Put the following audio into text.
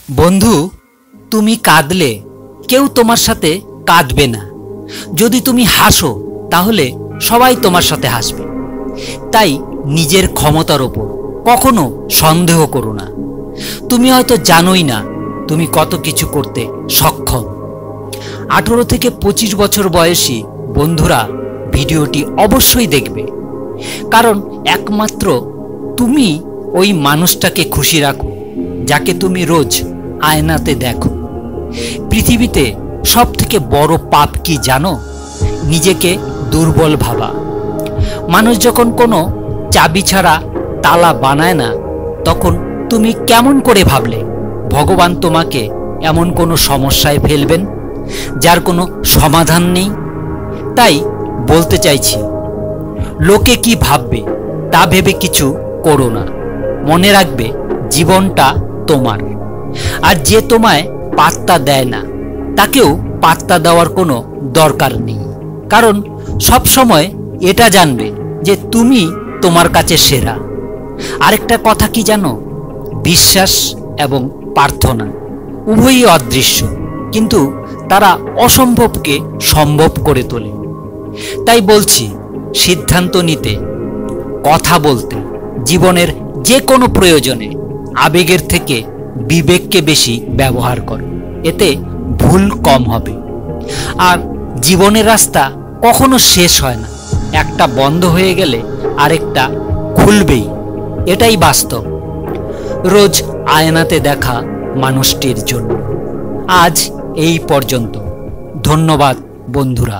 বন্ধু, তুমি কাঁদলে কেউ তোমার সাথে কাঁদবে না। যদি তুমি হাসো তাহলে সবাই তোমার সাথে হাসবে। তাই নিজের ক্ষমতার ওপর কখনো সন্দেহ করো না। তুমি হয়তো জানোই না তুমি কত কিছু করতে সক্ষম। 18 থেকে 25 বছর বয়সী বন্ধুরা ভিডিওটি অবশ্যই দেখবে, কারণ একমাত্র তুমি ওই মানুষটাকে খুশি রাখো যাকে তুমি রোজ আয়নাতে দেখো। পৃথিবীতে সব থেকে বড় পাপ কি জানো? নিজেকে দুর্বল ভাবা। মানুষ যখন কোনো চাবি ছাড়া তালা বানায় না, তখন তুমি কেমন করে ভাবলে ভগবান তোমাকে এমন কোনো সমস্যায় ফেলবেন যার কোনো সমাধান নেই? তাই বলতে চাইছি, লোকে কি ভাববে তা ভেবে কিছু করো না। মনে রাখবে জীবনটা তোমার, আর যে তোমায় পাত্তা দেয় না তাকেও পাত্তা দেওয়ার কোনো দরকার নেই। কারণ সব সময় এটা জানবে যে তুমি তোমার কাছে সেরা। আরেকটা কথা কি জানো? বিশ্বাস এবং প্রার্থনা উভয়ই অদৃশ্য, কিন্তু তারা অসম্ভবকে সম্ভব করে তোলে। তাই বলছি, সিদ্ধান্ত নিতে, কথা বলতে, জীবনের যে কোনো প্রয়োজনে আবেগের থেকে বিবেককে বেশি ব্যবহার করো। এতে ভুল কম হবে। আর জীবনের রাস্তা কখনো শেষ হয় না, একটা বন্ধ হয়ে গেলে আরেকটা খুলবেই। এটাই বাস্তব। রোজ আয়নাতে দেখা মানুষটির জন্য। আজ এই পর্যন্ত। ধন্যবাদ বন্ধুরা।